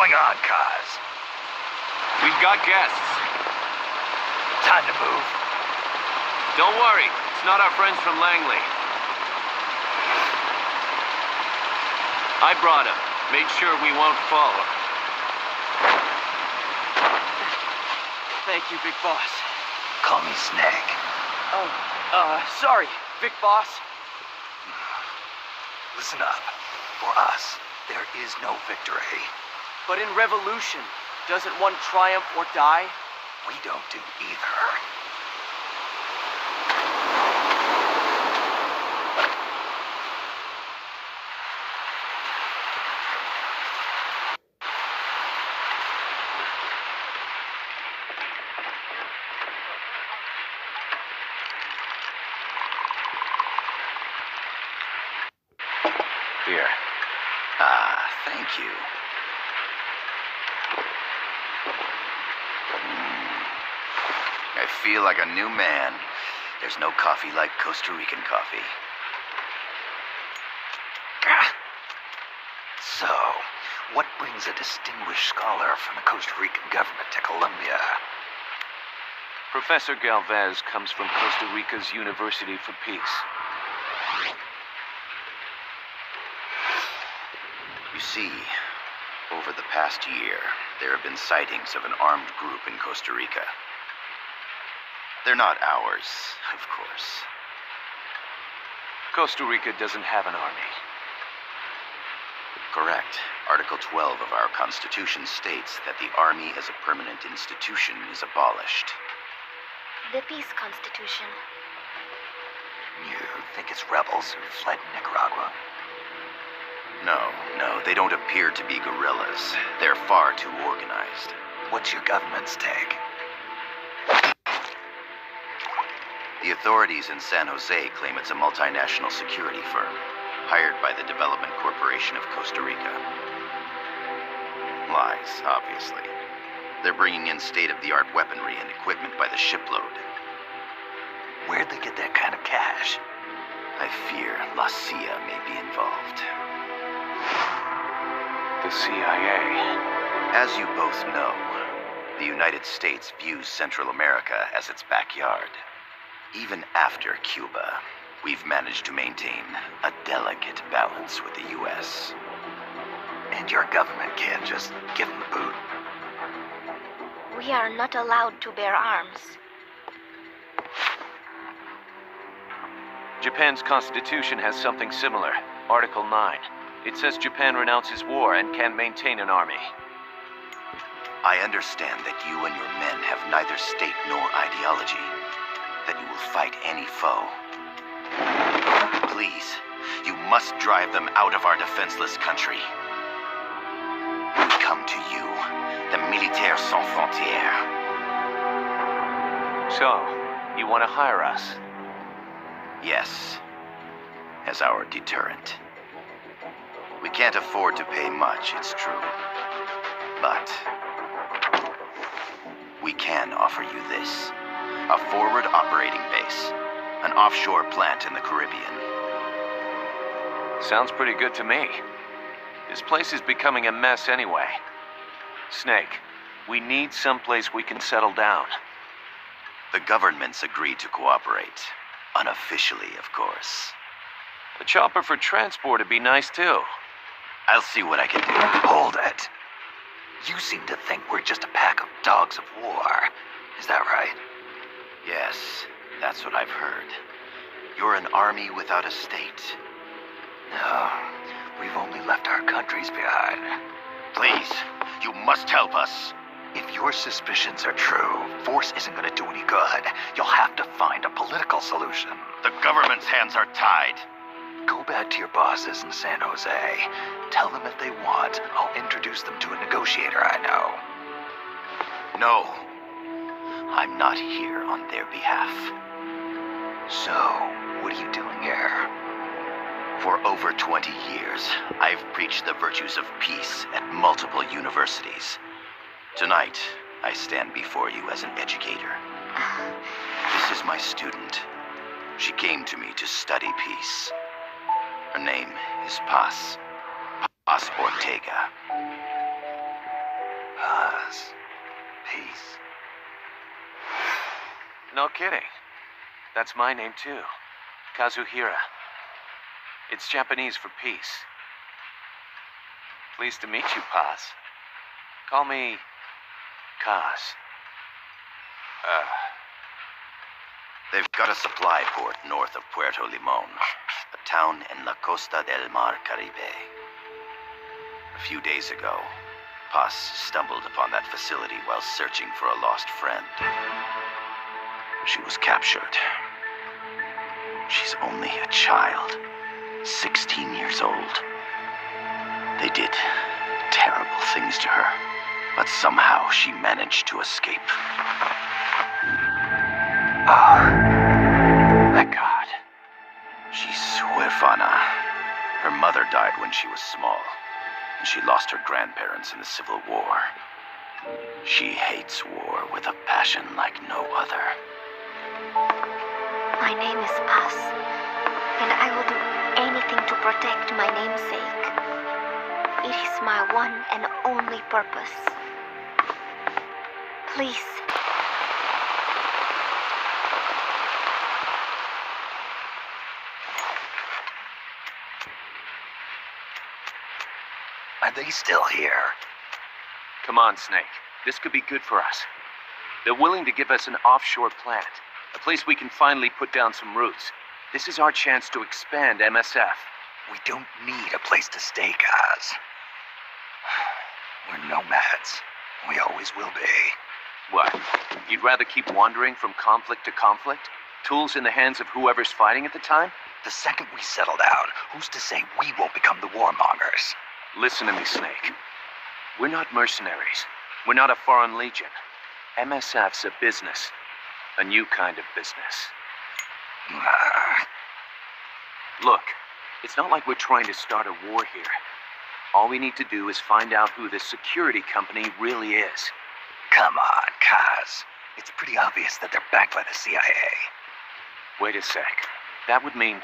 going on, Kaz? We've got guests. Time to move. Don't worry, it's not our friends from Langley. I brought him. Made sure we won't fall. Thank you, Big Boss. Call me Snake. Sorry, Big Boss. Listen up. For us, there is no victory. But in revolution, doesn't one triumph or die? We don't do either. Here. Thank you. I feel like a new man. There's no coffee like Costa Rican coffee. So, what brings a distinguished scholar from the Costa Rican government to Colombia? Professor Galvez comes from Costa Rica's University for Peace. You see, over the past year, there have been sightings of an armed group in Costa Rica. They're not ours, of course. Costa Rica doesn't have an army. Correct. Article 12 of our Constitution states that the Army as a permanent institution is abolished. The Peace Constitution. You think it's rebels who fled Nicaragua? No, they don't appear to be guerrillas. They're far too organized. What's your government's take? The authorities in San Jose claim it's a multinational security firm, hired by the Development Corporation of Costa Rica. Lies, obviously. They're bringing in state-of-the-art weaponry and equipment by the shipload. Where'd they get that kind of cash? I fear La CIA may be involved. The CIA. As you both know, the United States views Central America as its backyard. Even after Cuba, we've managed to maintain a delicate balance with the U.S. And your government can't just give them the boot? We are not allowed to bear arms. Japan's constitution has something similar. Article 9. It says Japan renounces war and can maintain an army. I understand that you and your men have neither state nor ideology. That you will fight any foe. Please, you must drive them out of our defenseless country. We come to you, the Militaires Sans Frontières. So, you want to hire us? Yes, as our deterrent. We can't afford to pay much, it's true. But we can offer you this. A forward operating base. An offshore plant in the Caribbean. Sounds pretty good to me. This place is becoming a mess anyway. Snake, we need someplace we can settle down. The government's agreed to cooperate. Unofficially, of course. A chopper for transport would be nice too. I'll see what I can do. Hold it. You seem to think we're just a pack of dogs of war. Is that right? Yes, that's what I've heard. You're an army without a state. No, we've only left our countries behind. Please, you must help us. If your suspicions are true, force isn't going to do any good. You'll have to find a political solution. The government's hands are tied. Go back to your bosses in San Jose. Tell them if they want, I'll introduce them to a negotiator I know. No. I'm not here on their behalf. So, what are you doing here? For over 20 years, I've preached the virtues of peace at multiple universities. Tonight, I stand before you as an educator. This is my student. She came to me to study peace. Her name is Paz Ortega. Paz. Peace. No kidding. That's my name too. Kazuhira. It's Japanese for peace. Pleased to meet you, Paz. Call me Kaz. They've got a supply port north of Puerto Limon, a town in la Costa del Mar Caribe. A few days ago, Paz stumbled upon that facility while searching for a lost friend. She was captured. She's only a child, 16 years old. They did terrible things to her, but somehow she managed to escape. Thank God. She's huérfana. Her mother died when she was small, and she lost her grandparents in the Civil War. She hates war with a passion like no other. My name is Paz, and I will do anything to protect my namesake. It is my one and only purpose. Please. Are they still here? Come on, Snake. This could be good for us. They're willing to give us an offshore planet, a place we can finally put down some roots. This is our chance to expand MSF. We don't need a place to stay, Kaz. We're nomads. We always will be. What? You'd rather keep wandering from conflict to conflict? Tools in the hands of whoever's fighting at the time? The second we settle down, who's to say we won't become the warmongers? Listen to me, Snake. We're not mercenaries. We're not a foreign legion. MSF's a business. A new kind of business. Look, it's not like we're trying to start a war here. All we need to do is find out who this security company really is. Come on, Kaz. It's pretty obvious that they're backed by the CIA. Wait a sec. That would mean...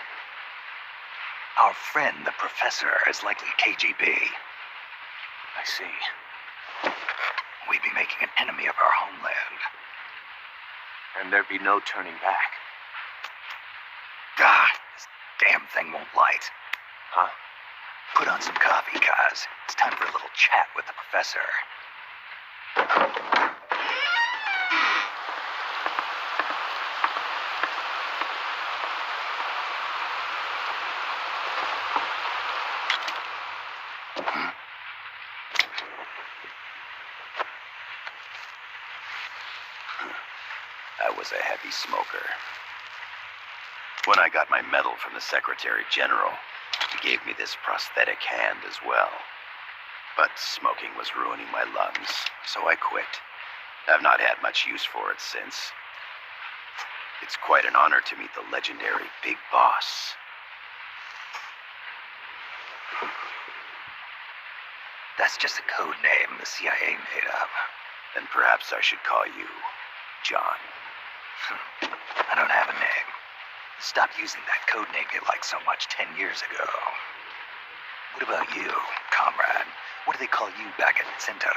Our friend, the professor, is likely KGB. I see. We'd be making an enemy of our homeland. And there'd be no turning back. This damn thing won't light. Huh? Put on some coffee, Kaz. It's time for a little chat with the professor. I was a heavy smoker. When I got my medal from the Secretary General, he gave me this prosthetic hand as well. But smoking was ruining my lungs, so I quit. I've not had much use for it since. It's quite an honor to meet the legendary Big Boss. That's just a code name the CIA made up. Then perhaps I should call you John. I don't have a name. Stopped using that code name you liked so much 10 years ago. What about you, comrade? What do they call you back at Center?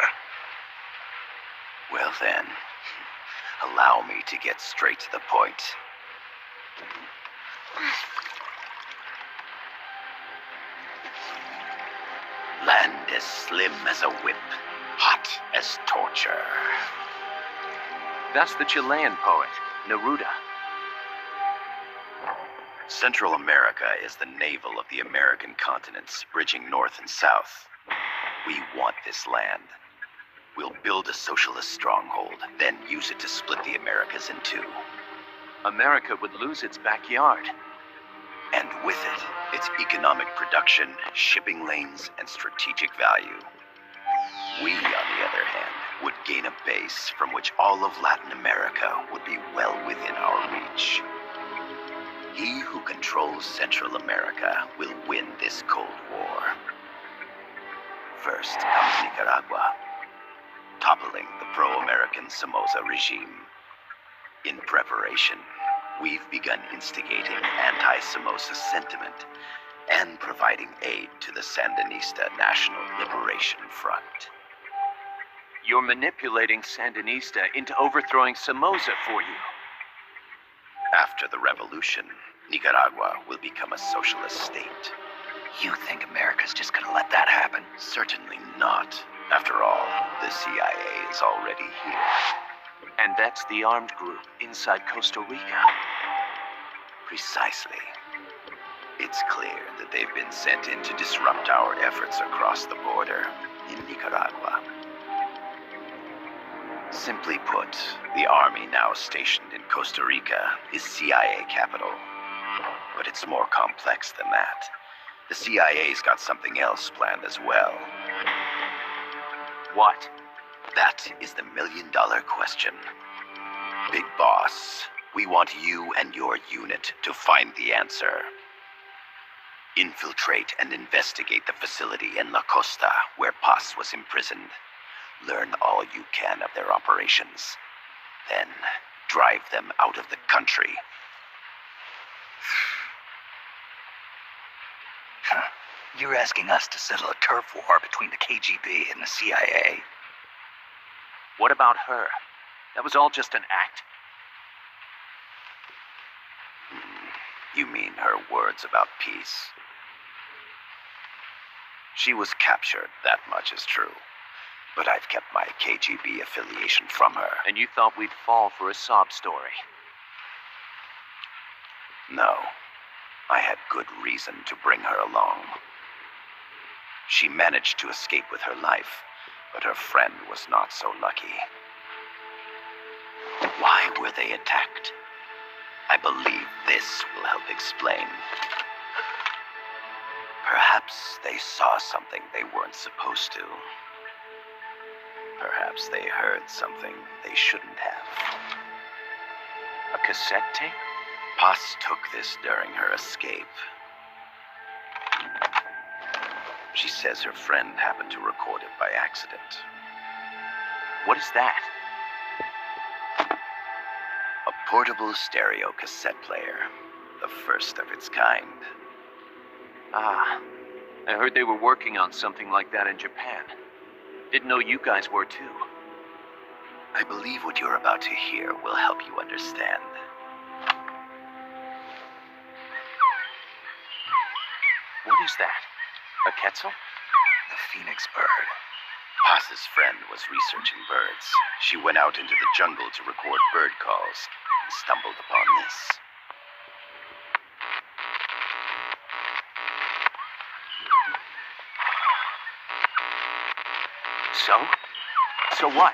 Well then, allow me to get straight to the point. Land as slim as a whip, hot as torture. That's the Chilean poet, Neruda. Central America is the navel of the American continents, bridging north and south. We want this land. We'll build a socialist stronghold, then use it to split the Americas in two. America would lose its backyard. And with it, its economic production, shipping lanes, and strategic value. We, on the other hand, would gain a base from which all of Latin America would be well within our reach. He who controls Central America will win this Cold War. First comes Nicaragua, toppling the pro-American Somoza regime. In preparation, we've begun instigating anti-Somoza sentiment and providing aid to the Sandinista National Liberation Front. You're manipulating Sandinista into overthrowing Somoza for you. After the revolution, Nicaragua will become a socialist state. You think America's just gonna let that happen? Certainly not. After all, the CIA is already here. And that's the armed group inside Costa Rica. Precisely. It's clear that they've been sent in to disrupt our efforts across the border in Nicaragua. Simply put, the army now stationed in Costa Rica is CIA capital. But it's more complex than that. The CIA's got something else planned as well. What? That is the million-dollar question. Big Boss, we want you and your unit to find the answer. Infiltrate and investigate the facility in La Costa where Paz was imprisoned. Learn all you can of their operations. Then drive them out of the country. You're asking us to settle a turf war between the KGB and the CIA? What about her? That was all just an act. You mean her words about peace? She was captured, that much is true. But I've kept my KGB affiliation from her. And you thought we'd fall for a sob story. No. I had good reason to bring her along. She managed to escape with her life, but her friend was not so lucky. Why were they attacked? I believe this will help explain. Perhaps they saw something they weren't supposed to. Perhaps they heard something they shouldn't have. A cassette tape? Paz took this during her escape. She says her friend happened to record it by accident. What is that? A portable stereo cassette player. The first of its kind. Ah, I heard they were working on something like that in Japan. Didn't know you guys were too. I believe what you're about to hear will help you understand. What is that? A quetzal? The phoenix bird. Paz's friend was researching birds. She went out into the jungle to record bird calls and stumbled upon this. So what?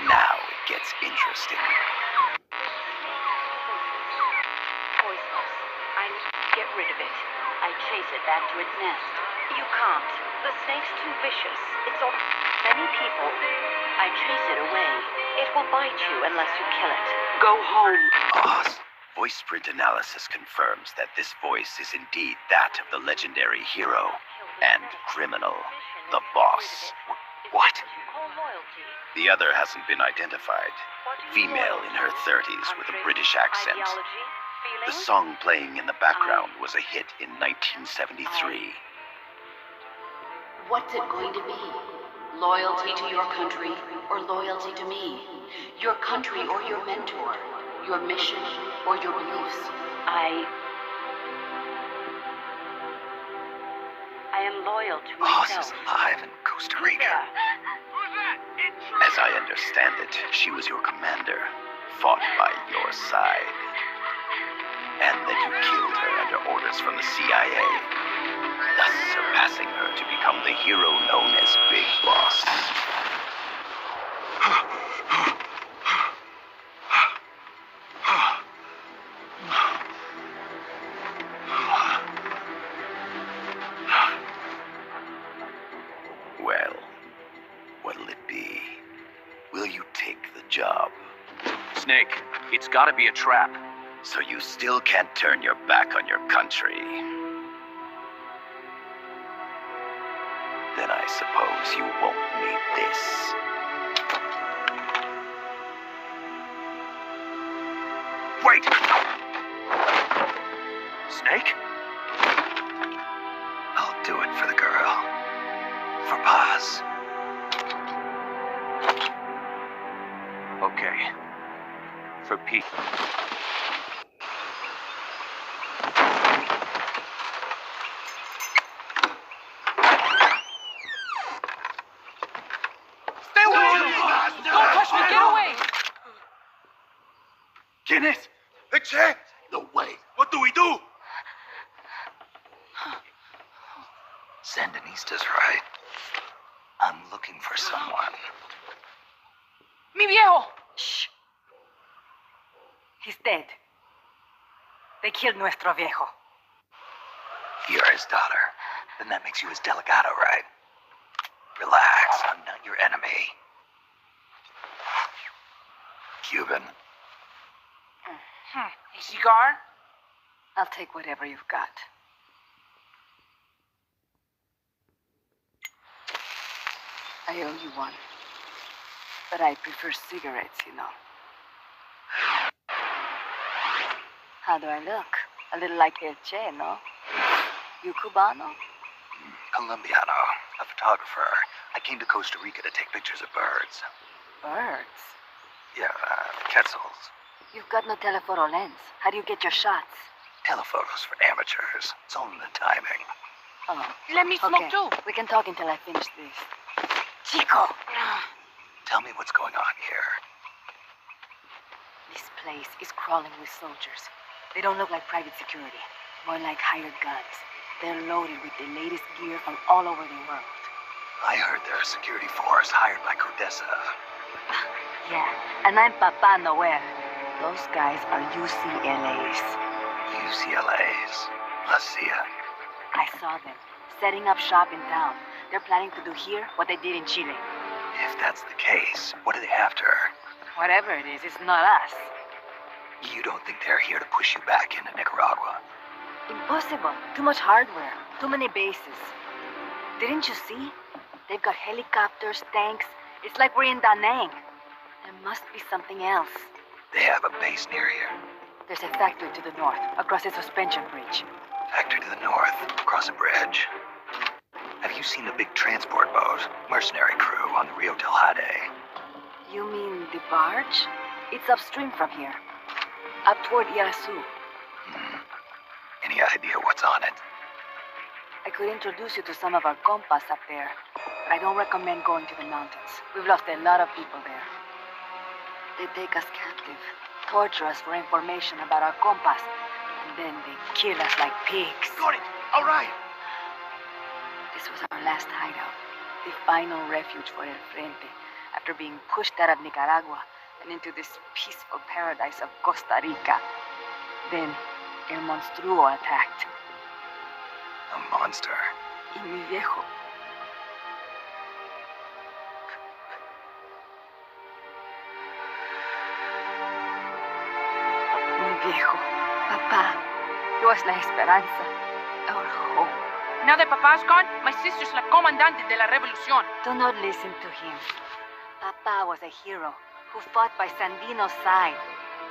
Now it gets interesting. Poisonous. I get rid of it. I chase it back to its nest. You can't. The snake's too vicious. It's on many people. I chase it away. It will bite you unless you kill it. Go home. Boss. Voice print analysis confirms that this voice is indeed that of the legendary hero and criminal, the boss. What? The other hasn't been identified. Female in her 30s with a British accent. The song playing in the background was a hit in 1973. What's it going to be? Loyalty to your country or loyalty to me? Your country or your mentor? Your mission or your beliefs? I am loyal to Boss myself. is alive in Costa Rica. As I understand it, she was your commander, fought by your side. And that you killed her under orders from the CIA, thus surpassing her to become the hero known as Big Boss. Well, what'll it be? Will you take the job? Snake, it's gotta be a trap. So you still can't turn your back on your country? Then I suppose you won't need this. Wait! Snake? I'll do Okay. For Pete. Stay away! Don't touch me! Get away! ¿Quién es? Che? No way. What do we do? Sandinista's right. I'm looking for someone. Mi viejo! Shh. He's dead. They killed nuestro viejo. You're his daughter. Then that makes you his delegado, right? Relax, I'm not your enemy. Cuban. A cigar? I'll take whatever you've got. I owe you one. But I prefer cigarettes, you know. How do I look? A little like El Che, no? You Cubano? Colombiano, a photographer. I came to Costa Rica to take pictures of birds. Birds? Yeah, quetzals. You've got no telephoto lens. How do you get your shots? Telephotos for amateurs. It's all in the timing. Oh, Let me smoke okay. too. We can talk until I finish this. Chico! Tell me what's going on here. This place is crawling with soldiers. They don't look like private security, more like hired guns. They're loaded with the latest gear from all over the world. I heard they're a security force hired by Codessa. Yeah, and I'm Papa Noel. Those guys are UCLA's. UCLA's. La CIA. I saw them, setting up shop in town. They're planning to do here what they did in Chile. If that's the case, what are they after? Whatever it is, it's not us. You don't think they're here to push you back into Nicaragua? Impossible. Too much hardware. Too many bases. Didn't you see? They've got helicopters, tanks. It's like we're in Da Nang. There must be something else. They have a base near here. There's a factory to the north, across a suspension bridge. Factory to the north, across a bridge. Have you seen the big transport boat, mercenary crew on the Rio del Jade? You mean the barge? It's upstream from here. Up toward Irasu. Any idea what's on it? I could introduce you to some of our compas up there, but I don't recommend going to the mountains. We've lost a lot of people there. They take us captive, torture us for information about our compas, and then they kill us like pigs. Got it! All right! This was our last hideout, the final refuge for El Frente, after being pushed out of Nicaragua and into this peaceful paradise of Costa Rica. Then, El Monstruo attacked. A monster. Y mi viejo. Mi viejo. Papá. He was la esperanza. Our hope. Now that Papa's gone, my sister's la comandante de la revolución. Do not listen to him. Papa was a hero who fought by Sandino's side.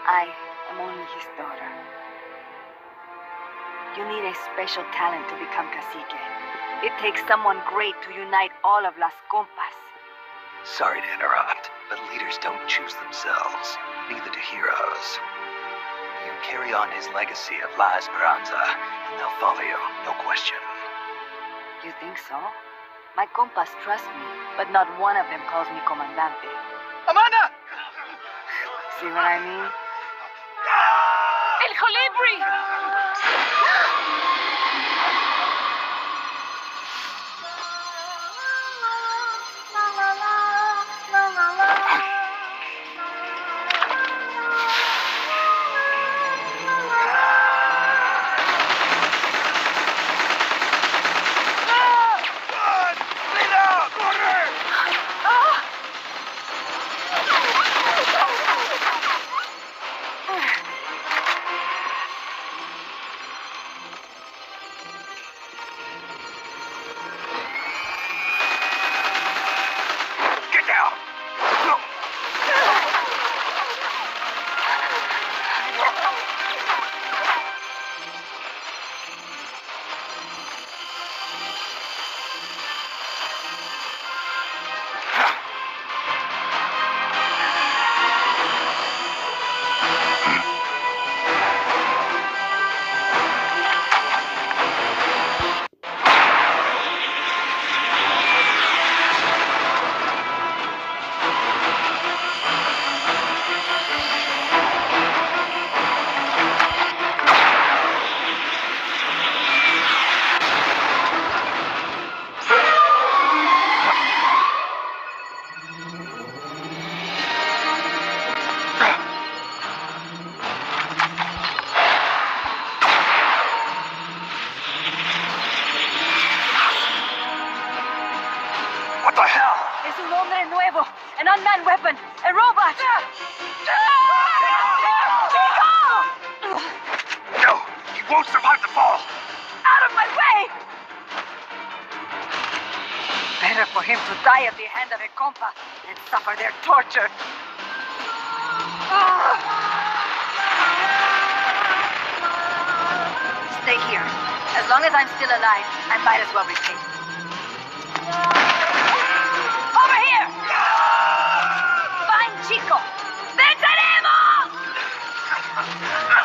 I am only his daughter. You need a special talent to become cacique. It takes someone great to unite all of Las Compas. Sorry to interrupt, but leaders don't choose themselves. Neither do heroes. You carry on his legacy of La Esperanza, and they'll follow you, no question. You think so? My compas trust me, but not one of them calls me comandante. Amanda! See what I mean? El Colibri! one-man weapon! A robot! No, he won't survive the fall. Out of my way! Better for him to die at the hand of a compa than suffer their torture. Stay here. As long as I'm still alive, I might as well repay.